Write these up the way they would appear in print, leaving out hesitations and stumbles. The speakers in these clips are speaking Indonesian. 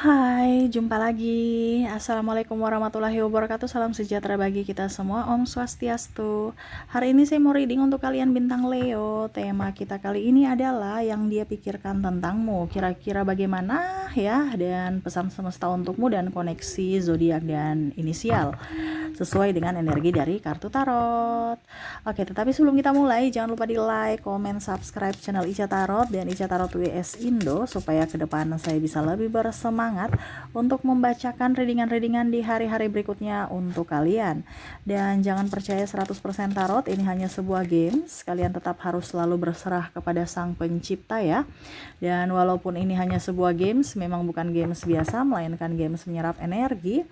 Hai, jumpa lagi. Assalamualaikum warahmatullahi wabarakatuh. Salam sejahtera bagi kita semua. Om Swastiastu. Hari ini saya mau reading untuk kalian bintang Leo. Tema kita kali ini adalah yang dia pikirkan tentangmu. Kira-kira bagaimana ya? Dan pesan semesta untukmu dan koneksi zodiak dan inisial sesuai dengan energi dari kartu tarot. Oke, tetapi sebelum kita mulai, jangan lupa di like, komen, subscribe channel Ica Tarot dan Ica Tarot WS Indo supaya ke depan saya bisa lebih bersemangat untuk membacakan readingan-readingan di hari-hari berikutnya untuk kalian. Dan jangan percaya 100% tarot, ini hanya sebuah games. Kalian tetap harus selalu berserah kepada Sang Pencipta ya. Dan walaupun ini hanya sebuah games, memang bukan games biasa, melainkan games menyerap energi.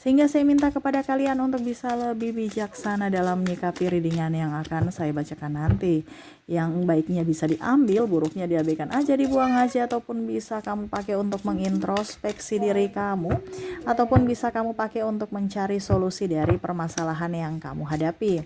Sehingga saya minta kepada kalian untuk bisa lebih bijaksana dalam menyikapi readingan yang akan saya bacakan nanti. Yang baiknya bisa diambil, buruknya diabaikan aja, dibuang aja, ataupun bisa kamu pakai untuk mengintrospeksi diri kamu, ataupun bisa kamu pakai untuk mencari solusi dari permasalahan yang kamu hadapi.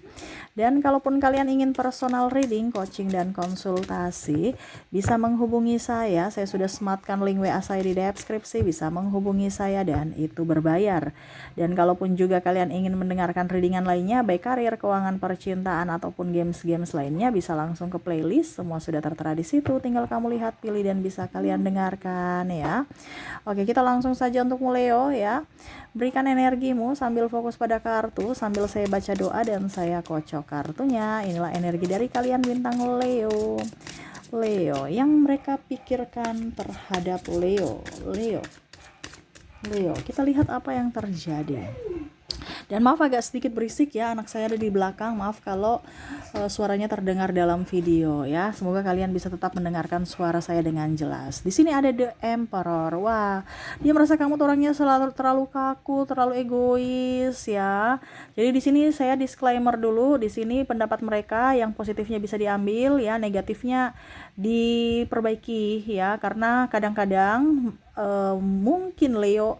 Dan kalaupun kalian ingin personal reading, coaching, dan konsultasi, bisa menghubungi saya sudah sematkan link WA saya di deskripsi, bisa menghubungi saya dan itu berbayar. Dan kalaupun juga kalian ingin mendengarkan readingan lainnya, baik karir, keuangan, percintaan, ataupun games-games lainnya, bisa langsung ke playlist, semua sudah tertera di situ, tinggal kamu lihat, pilih, dan bisa kalian dengarkan ya. Oke, kita langsung saja untuk Leo ya. Berikan energimu sambil fokus pada kartu, sambil saya baca doa dan saya kocok kartunya. Inilah energi dari kalian bintang Leo. Leo, yang mereka pikirkan terhadap Leo, kita lihat apa yang terjadi. Dan maaf agak sedikit berisik ya, anak saya ada di belakang. Maaf kalau suaranya terdengar dalam video ya. Semoga kalian bisa tetap mendengarkan suara saya dengan jelas. Di sini ada The Emperor. Wah, dia merasa kamu tuh orangnya selalu terlalu kaku, terlalu egois ya. Jadi di sini saya disclaimer dulu. Di sini pendapat mereka yang positifnya bisa diambil ya, negatifnya diperbaiki ya. Karena kadang-kadang mungkin Leo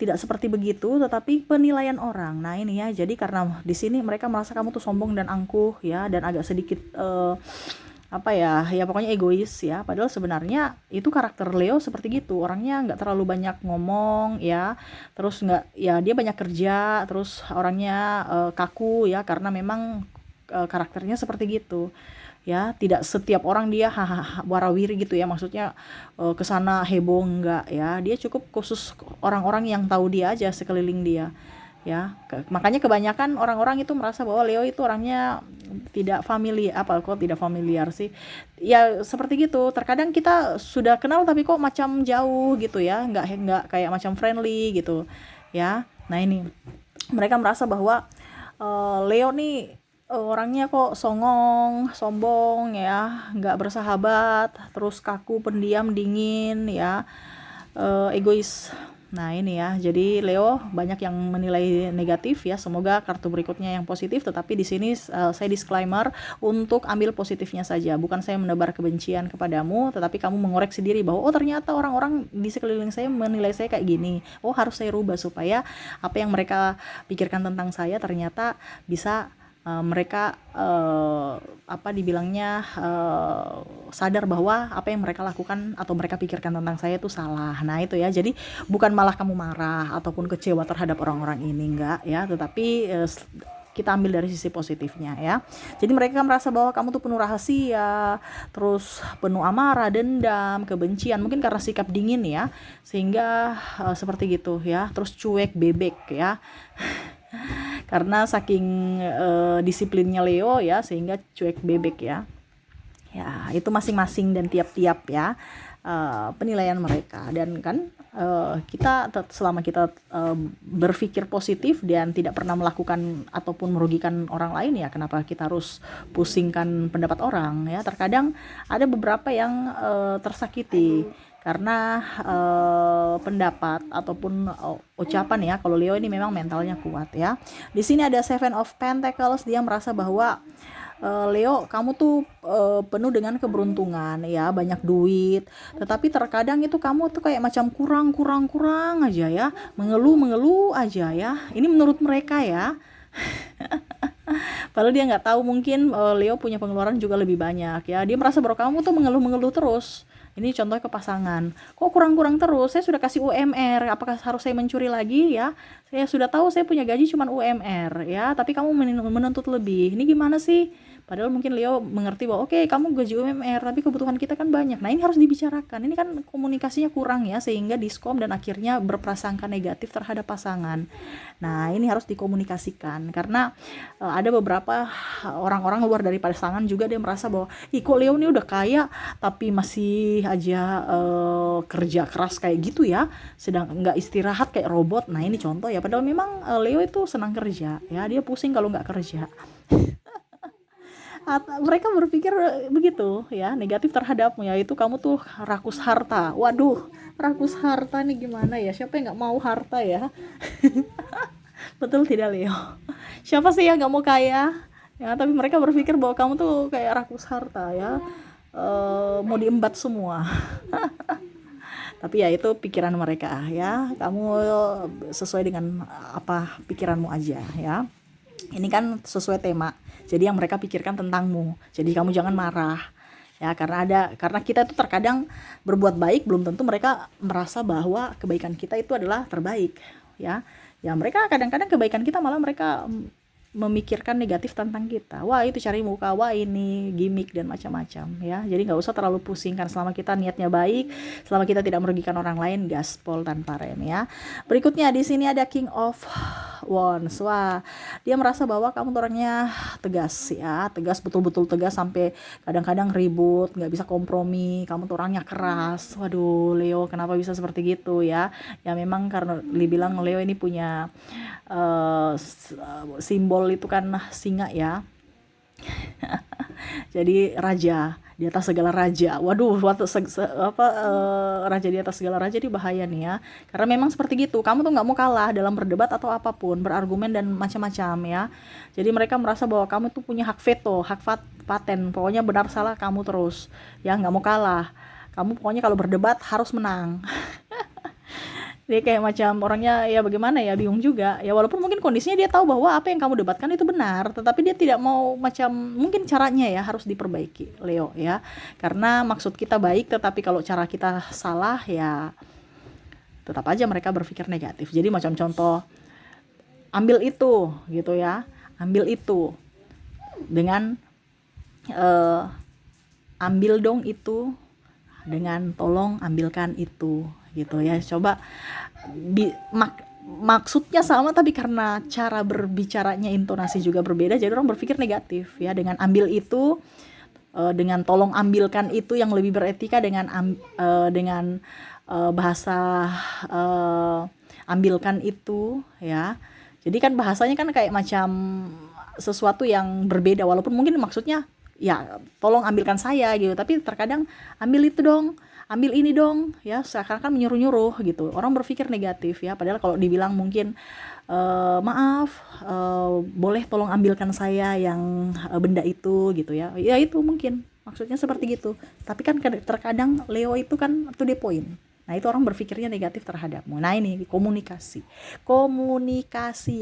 tidak seperti begitu, tetapi penilaian orang. Nah ini ya, jadi karena di sini mereka merasa kamu tuh sombong dan angkuh ya, dan agak sedikit apa ya pokoknya egois ya. Padahal sebenarnya itu karakter Leo seperti gitu, orangnya nggak terlalu banyak ngomong ya, terus nggak ya, dia banyak kerja, terus orangnya kaku ya, karena memang karakternya seperti gitu ya. Tidak setiap orang dia hahaha warawiri gitu ya, maksudnya kesana heboh enggak ya, dia cukup khusus orang-orang yang tahu dia aja sekeliling dia ya. Makanya kebanyakan orang-orang itu merasa bahwa Leo itu orangnya tidak familiar, apa kok tidak familiar sih ya, seperti gitu. Terkadang kita sudah kenal tapi kok macam jauh gitu ya, nggak kayak macam friendly gitu ya. Nah ini mereka merasa bahwa Leo nih orangnya kok songong, sombong ya, nggak bersahabat, terus kaku, pendiam, dingin ya, egois. Nah ini ya, jadi Leo banyak yang menilai negatif ya. Semoga kartu berikutnya yang positif, tetapi di sini saya disclaimer untuk ambil positifnya saja. Bukan saya menebar kebencian kepadamu, tetapi kamu mengoreksi diri bahwa oh ternyata orang-orang di sekeliling saya menilai saya kayak gini. Oh harus saya rubah supaya apa yang mereka pikirkan tentang saya ternyata bisa mereka apa dibilangnya sadar bahwa apa yang mereka lakukan atau mereka pikirkan tentang saya itu salah. Nah itu ya, jadi bukan malah kamu marah ataupun kecewa terhadap orang-orang ini, enggak ya, tetapi kita ambil dari sisi positifnya ya. Jadi mereka merasa bahwa kamu tuh penuh rahasia, terus penuh amarah, dendam, kebencian, mungkin karena sikap dingin ya, sehingga seperti gitu ya. Terus cuek, bebek ya. Karena saking disiplinnya Leo ya, sehingga cuek bebek ya. Ya, itu masing-masing dan tiap-tiap ya penilaian mereka. Dan kan kita selama kita berpikir positif dan tidak pernah melakukan ataupun merugikan orang lain ya, kenapa kita harus pusingkan pendapat orang ya. Terkadang ada beberapa yang tersakiti karena pendapat ataupun ucapan ya. Kalau Leo ini memang mentalnya kuat ya. Di sini ada Seven of Pentacles, dia merasa bahwa Leo, kamu tuh penuh dengan keberuntungan ya, banyak duit, tetapi terkadang itu kamu tuh kayak macam kurang aja ya, mengeluh aja ya. Ini menurut mereka ya. Padahal dia nggak tahu mungkin Leo punya pengeluaran juga lebih banyak ya. Dia merasa bahwa kamu tuh mengeluh terus. Ini contoh ke pasangan. Kok kurang-kurang terus? Saya sudah kasih UMR. Apakah harus saya mencuri lagi ya? Saya sudah tahu saya punya gaji cuma UMR ya, tapi kamu menuntut lebih. Ini gimana sih? Padahal mungkin Leo mengerti bahwa oke, kamu gaji UMR, tapi kebutuhan kita kan banyak. Nah, ini harus dibicarakan. Ini kan komunikasinya kurang ya, sehingga diskom dan akhirnya berprasangka negatif terhadap pasangan. Nah, ini harus dikomunikasikan karena ada beberapa orang-orang luar dari pasangan juga dia merasa bahwa, ih kok Leo ini udah kaya tapi masih aja kerja keras kayak gitu ya, sedang nggak istirahat kayak robot. Nah, ini contoh ya, padahal memang Leo itu senang kerja ya, dia pusing kalau nggak kerja. Mereka berpikir begitu ya, negatif terhadapmu, yaitu kamu tuh rakus harta. Waduh, rakus harta nih gimana ya, siapa yang nggak mau harta ya? Betul tidak Leo? Siapa sih yang nggak mau kaya ya, tapi mereka berpikir bahwa kamu tuh kayak rakus harta ya, mau diembat semua. Tapi ya itu pikiran mereka ya, kamu sesuai dengan apa pikiranmu aja ya. Ini kan sesuai tema, jadi yang mereka pikirkan tentangmu, jadi kamu jangan marah ya, karena kita itu terkadang berbuat baik belum tentu mereka merasa bahwa kebaikan kita itu adalah terbaik ya. Ya mereka kadang-kadang kebaikan kita malah mereka memikirkan negatif tentang kita. Wah itu cari muka, wah ini gimmick dan macam-macam ya. Jadi nggak usah terlalu pusingkan, selama kita niatnya baik, selama kita tidak merugikan orang lain, gaspol tanpa rem ya. Berikutnya di sini ada King of Wands. Wah, dia merasa bahwa kamu orangnya tegas ya, tegas, betul-betul tegas sampai kadang-kadang ribut, nggak bisa kompromi. Kamu tuh orangnya keras. Waduh, Leo, kenapa bisa seperti gitu ya? Ya memang karena dibilang Leo ini punya simbol itu kan singa ya. Jadi raja di atas segala raja. Waduh, raja di atas segala raja ini bahaya nih ya. Karena memang seperti gitu. Kamu tuh nggak mau kalah dalam berdebat atau apapun, berargumen dan macam-macam ya. Jadi mereka merasa bahwa kamu tuh punya hak veto, hak paten. Pokoknya benar salah kamu terus. Ya nggak mau kalah. Kamu pokoknya kalau berdebat harus menang. Dia kayak macam orangnya ya bagaimana ya, bingung juga ya, walaupun mungkin kondisinya dia tahu bahwa apa yang kamu debatkan itu benar, tetapi dia tidak mau, macam mungkin caranya ya harus diperbaiki Leo ya, karena maksud kita baik tetapi kalau cara kita salah ya tetap aja mereka berpikir negatif. Jadi macam contoh, ambil itu gitu ya, ambil itu dengan ambil dong itu dengan tolong ambilkan itu gitu ya. Coba maksudnya sama tapi karena cara berbicaranya, intonasi juga berbeda, jadi orang berpikir negatif ya. Dengan ambil itu, dengan tolong ambilkan itu yang lebih beretika, dengan bahasa ambilkan itu ya. Jadi kan bahasanya kan kayak macam sesuatu yang berbeda, walaupun mungkin maksudnya ya tolong ambilkan saya gitu, tapi terkadang ambil itu dong, ambil ini dong ya, seakan-akan menyuruh-nyuruh gitu. Orang berpikir negatif ya, padahal kalau dibilang mungkin maaf, boleh tolong ambilkan saya yang benda itu gitu ya. Ya itu mungkin maksudnya seperti gitu. Tapi kan terkadang Leo itu kan to the point. Nah itu orang berpikirnya negatif terhadapmu. Nah ini komunikasi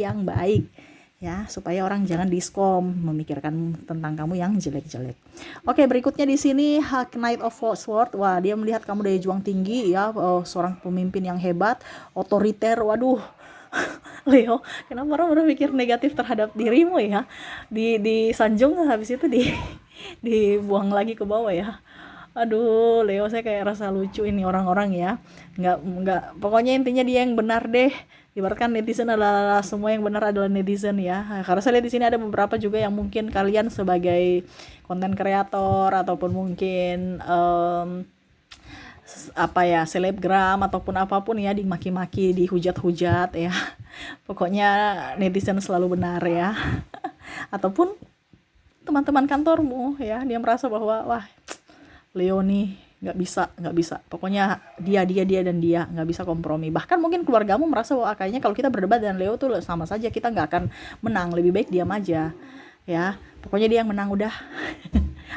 yang baik ya, supaya orang jangan diskom memikirkan tentang kamu yang jelek-jelek. Oke, berikutnya di sini Knight of Swords. Wah, dia melihat kamu dari juang tinggi ya, seorang pemimpin yang hebat, otoriter. Waduh. Leo, kenapa orang berpikir negatif terhadap dirimu ya? Disanjung habis itu dibuang lagi ke bawah ya. Aduh, Leo, saya kayak rasa lucu ini orang-orang ya. Nggak, pokoknya intinya dia yang benar deh. Ibaratkan netizen adalah, semua yang benar adalah netizen ya. Karena saya lihat di sini ada beberapa juga yang mungkin kalian sebagai konten kreator ataupun mungkin selebgram ataupun apapun ya, dimaki-maki, dihujat-hujat ya. Pokoknya netizen selalu benar ya. Ataupun teman-teman kantormu ya, dia merasa bahwa wah, Leo nih nggak bisa, pokoknya dia dan dia nggak bisa kompromi. Bahkan mungkin keluargamu merasa bahwa kayaknya kalau kita berdebat dengan Leo tuh sama saja, kita nggak akan menang, lebih baik diam aja ya, pokoknya dia yang menang udah.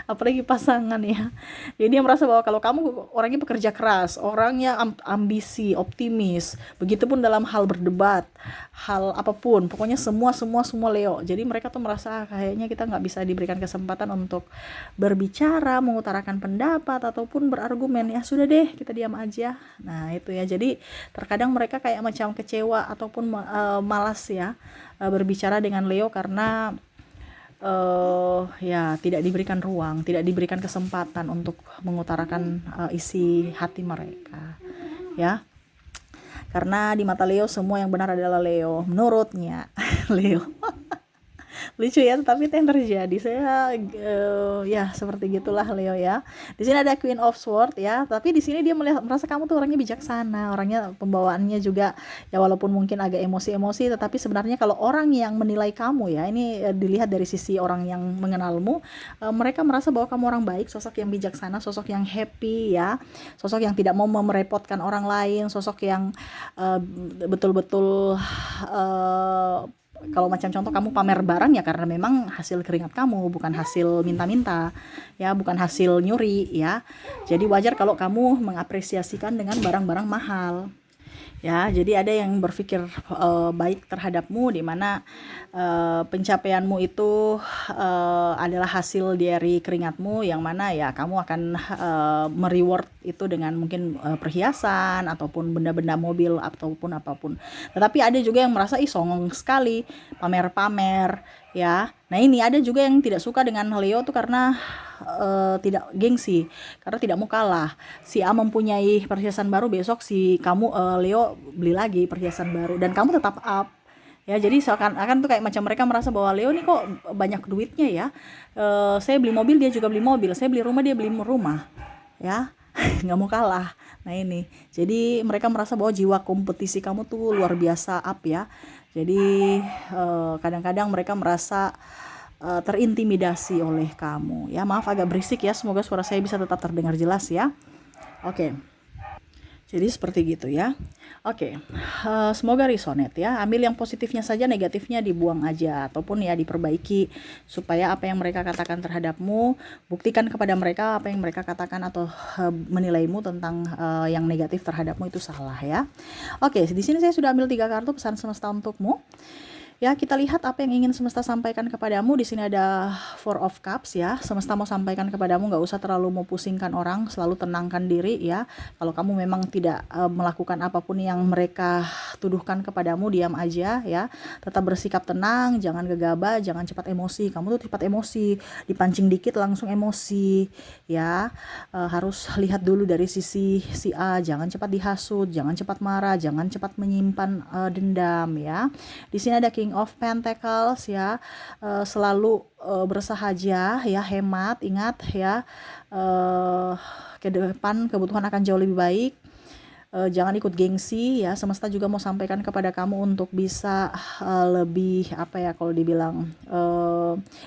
apalagi pasangan ya. Jadi dia merasa bahwa kalau kamu orangnya pekerja keras, orangnya ambisi, optimis, begitupun dalam hal berdebat, hal apapun, pokoknya semua Leo. Jadi mereka tuh merasa kayaknya kita nggak bisa diberikan kesempatan untuk berbicara, mengutarakan pendapat ataupun berargumen, ya sudah deh kita diam aja. Nah itu ya, jadi terkadang mereka kayak macam kecewa ataupun malas ya berbicara dengan Leo karena ya tidak diberikan ruang, tidak diberikan kesempatan untuk mengutarakan isi hati mereka, ya. Karena di mata Leo semua yang benar adalah Leo, menurutnya Leo. Lucu ya, tapi itu yang terjadi. Saya ya seperti gitulah Leo ya. Di sini ada Queen of Swords ya, tapi di sini dia merasa kamu tuh orangnya bijaksana, orangnya pembawaannya juga ya walaupun mungkin agak emosi-emosi, tetapi sebenarnya kalau orang yang menilai kamu ya, ini dilihat dari sisi orang yang mengenalmu, mereka merasa bahwa kamu orang baik, sosok yang bijaksana, sosok yang happy ya, sosok yang tidak mau merepotkan orang lain, sosok yang betul-betul kalau macam contoh kamu pamer barang ya karena memang hasil keringat kamu, bukan hasil minta-minta ya, bukan hasil nyuri ya. Jadi wajar kalau kamu mengapresiasikan dengan barang-barang mahal ya. Jadi ada yang berpikir baik terhadapmu, di mana pencapaianmu itu adalah hasil dari keringatmu, yang mana ya kamu akan mereward itu dengan mungkin perhiasan ataupun benda-benda mobil ataupun apapun. Tetapi ada juga yang merasa songong sekali pamer-pamer ya. Nah ini ada juga yang tidak suka dengan Leo tuh karena tidak gengsi, karena tidak mau kalah. Si A mempunyai perhiasan baru, besok si kamu Leo beli lagi perhiasan baru dan kamu tetap up ya. Jadi seakan-akan tuh kayak macam mereka merasa bahwa Leo nih kok banyak duitnya ya, saya beli mobil dia juga beli mobil, saya beli rumah dia beli rumah ya. Nggak mau kalah. Nah ini, jadi mereka merasa bahwa jiwa kompetisi kamu tuh luar biasa up ya. Jadi kadang-kadang mereka merasa terintimidasi oleh kamu ya. Maaf agak berisik ya, semoga suara saya bisa tetap terdengar jelas ya. Oke. Jadi seperti gitu ya. Oke, semoga resonate ya. Ambil yang positifnya saja, negatifnya dibuang aja ataupun ya diperbaiki supaya apa yang mereka katakan terhadapmu, buktikan kepada mereka apa yang mereka katakan atau menilaimu tentang yang negatif terhadapmu itu salah ya. Oke, di sini saya sudah ambil 3 kartu pesan semesta untukmu. Ya, kita lihat apa yang ingin semesta sampaikan kepadamu. Di sini ada Four of Cups ya. Semesta mau sampaikan kepadamu, nggak usah terlalu mau pusingkan orang, selalu tenangkan diri ya. Kalau kamu memang tidak melakukan apapun yang mereka tuduhkan kepadamu, diam aja ya. Tetap bersikap tenang, jangan gegabah, jangan cepat emosi. Kamu tuh cepat emosi, dipancing dikit langsung emosi ya. Harus lihat dulu dari sisi si A, jangan cepat dihasut, jangan cepat marah, jangan cepat menyimpan dendam ya. Di sini ada King of Pentacles ya, selalu bersahaja ya, hemat, ingat ya, ke depan kebutuhan akan jauh lebih baik. Jangan ikut gengsi ya. Semesta juga mau sampaikan kepada kamu untuk bisa lebih apa ya, kalau dibilang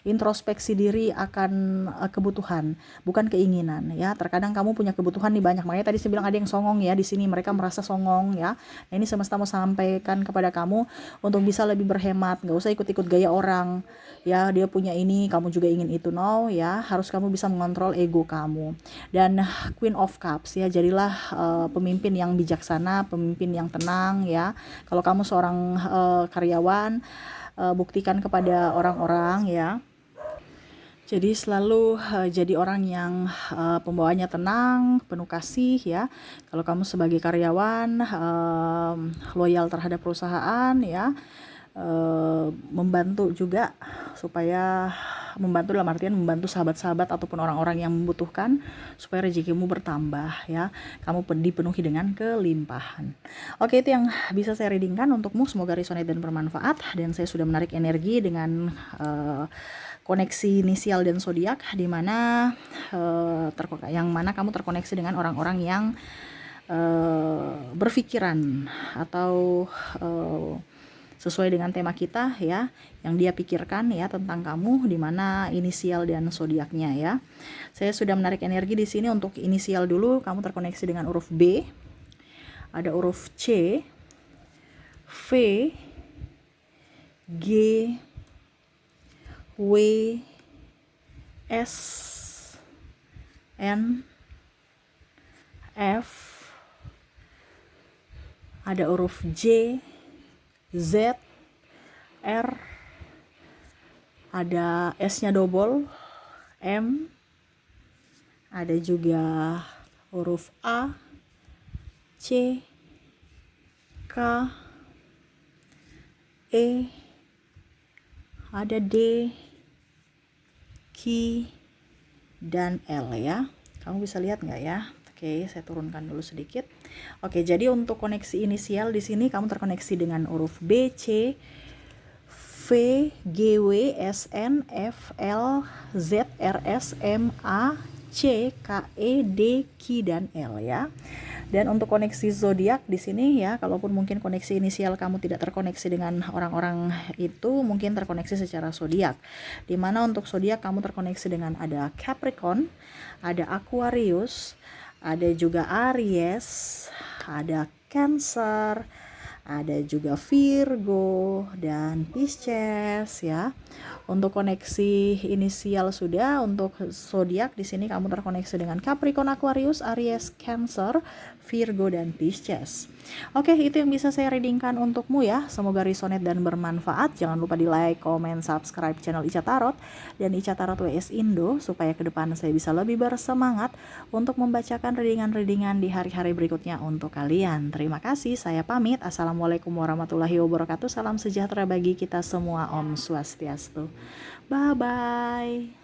introspeksi diri akan kebutuhan, bukan keinginan ya. Terkadang kamu punya kebutuhan nih banyak, makanya tadi saya bilang ada yang songong ya. Di sini mereka merasa songong ya. Nah, ini semesta mau sampaikan kepada kamu untuk bisa lebih berhemat, nggak usah ikut-ikut gaya orang ya. Dia punya ini, kamu juga ingin itu, no ya. Harus kamu bisa mengontrol ego kamu. Dan Queen of Cups ya, jadilah pemimpin yang bijaksana, pemimpin yang tenang ya. Kalau kamu seorang karyawan, buktikan kepada orang-orang ya. Jadi selalu jadi orang yang pembawaannya tenang, penuh kasih ya. Kalau kamu sebagai karyawan loyal terhadap perusahaan ya, membantu juga, supaya membantu dalam artian membantu sahabat-sahabat ataupun orang-orang yang membutuhkan supaya rezekimu bertambah ya. Kamu dipenuhi dengan kelimpahan. Oke, itu yang bisa saya readingkan untukmu. Semoga resonate dan bermanfaat. Dan saya sudah menarik energi dengan koneksi inisial dan zodiak, di mana yang mana kamu terkoneksi dengan orang-orang yang berpikiran atau sesuai dengan tema kita ya, yang dia pikirkan ya tentang kamu, di mana inisial dan zodiaknya ya. Saya sudah menarik energi di sini untuk inisial dulu. Kamu terkoneksi dengan huruf B, ada huruf C, V, G, W, S, N, F, ada huruf J, Z, R, ada S-nya double, M, ada juga huruf A, C, K, E, ada D, Q, dan L ya. Kamu bisa lihat nggak ya? Oke, saya turunkan dulu sedikit. Oke, jadi untuk koneksi inisial di sini kamu terkoneksi dengan huruf B, C, V, G, W, S, N, F, L, Z, R, S, M, A, C, K, E, D, Q, dan L ya. Dan untuk koneksi zodiak di sini ya, kalaupun mungkin koneksi inisial kamu tidak terkoneksi dengan orang-orang itu, mungkin terkoneksi secara zodiak. Dimana untuk zodiak kamu terkoneksi dengan ada Capricorn, ada Aquarius, ada juga Aries, ada Cancer, ada juga Virgo dan Pisces ya. Untuk koneksi inisial sudah, untuk zodiak di sini kamu terkoneksi dengan Capricorn, Aquarius, Aries, Cancer, Virgo dan Pisces. Oke, itu yang bisa saya readingkan untukmu ya. Semoga resonate dan bermanfaat. Jangan lupa di like, comment, subscribe channel Ica Tarot dan Ica Tarot WS Indo supaya ke depan saya bisa lebih bersemangat untuk membacakan readingan-readingan di hari-hari berikutnya untuk kalian. Terima kasih, saya pamit. Assalamualaikum warahmatullahi wabarakatuh. Salam sejahtera bagi kita semua. Om Swastiastu. Bye-bye.